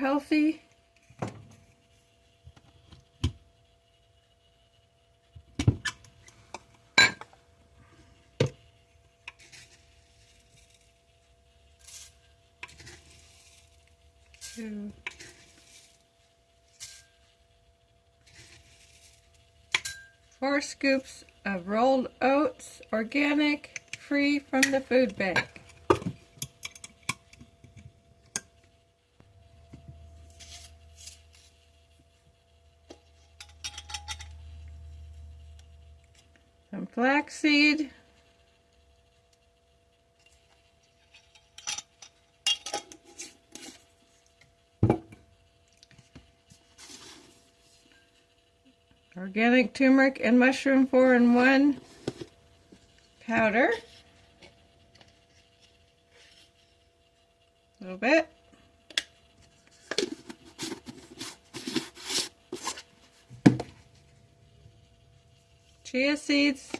healthy. Two. 4 scoops of rolled oats, organic, free from the food bank. Some flaxseed. Organic turmeric and mushroom 4-in-1 powder. A little bit. Chia seeds.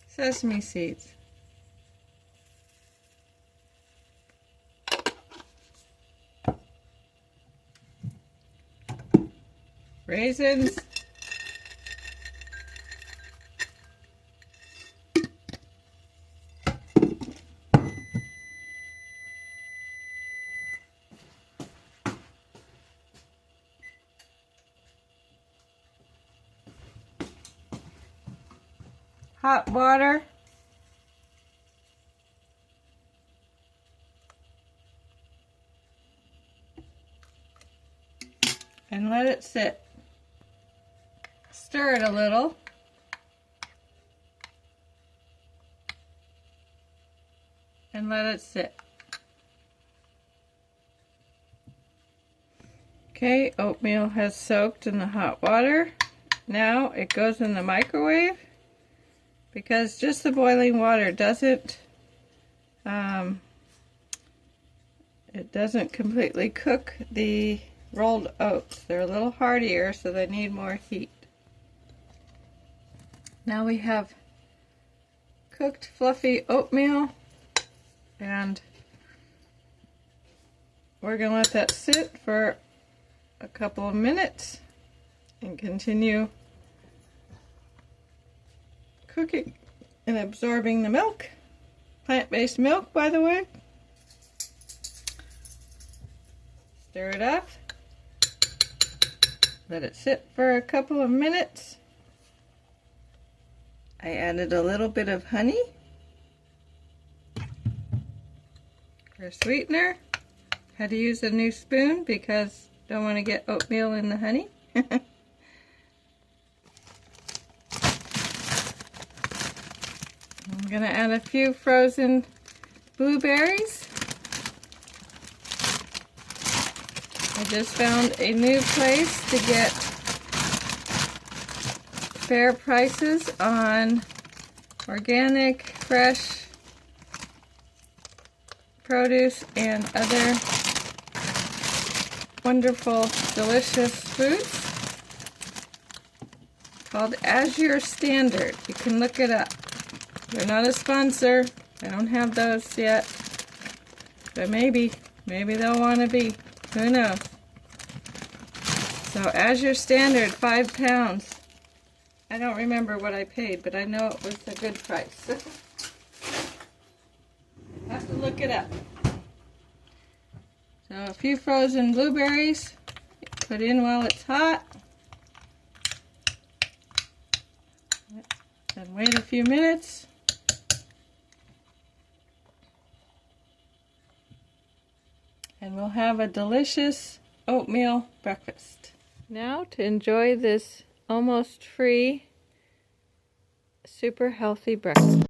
Sesame seeds. Raisins. Hot water. And let it sit. Stir it a little. And let it sit. Okay, oatmeal has soaked in the hot water. Now it goes in the microwave because just the boiling water doesn't it doesn't completely cook the rolled oats. They're a little hardier, so they need more heat. Now we have cooked fluffy oatmeal, and we're going to let that sit for a couple of minutes and continue cooking and absorbing the milk. Plant-based milk, by the way. Stir it up. Let it sit for a couple of minutes. I added a little bit of honey for sweetener. Had to use a new spoon because don't want to get oatmeal in the honey. I'm going to add a few frozen blueberries. I just found a new place to get fair prices on organic, fresh produce and other wonderful, delicious foods called Azure Standard. You can look it up. They're not a sponsor. I don't have those yet. But maybe they'll want to be. Who knows? So Azure Standard, 5 pounds. I don't remember what I paid, but I know it was a good price. Have to look it up. So a few frozen blueberries. Put in while it's hot. And wait a few minutes. And we'll have a delicious oatmeal breakfast. Now to enjoy this almost free, super healthy breakfast.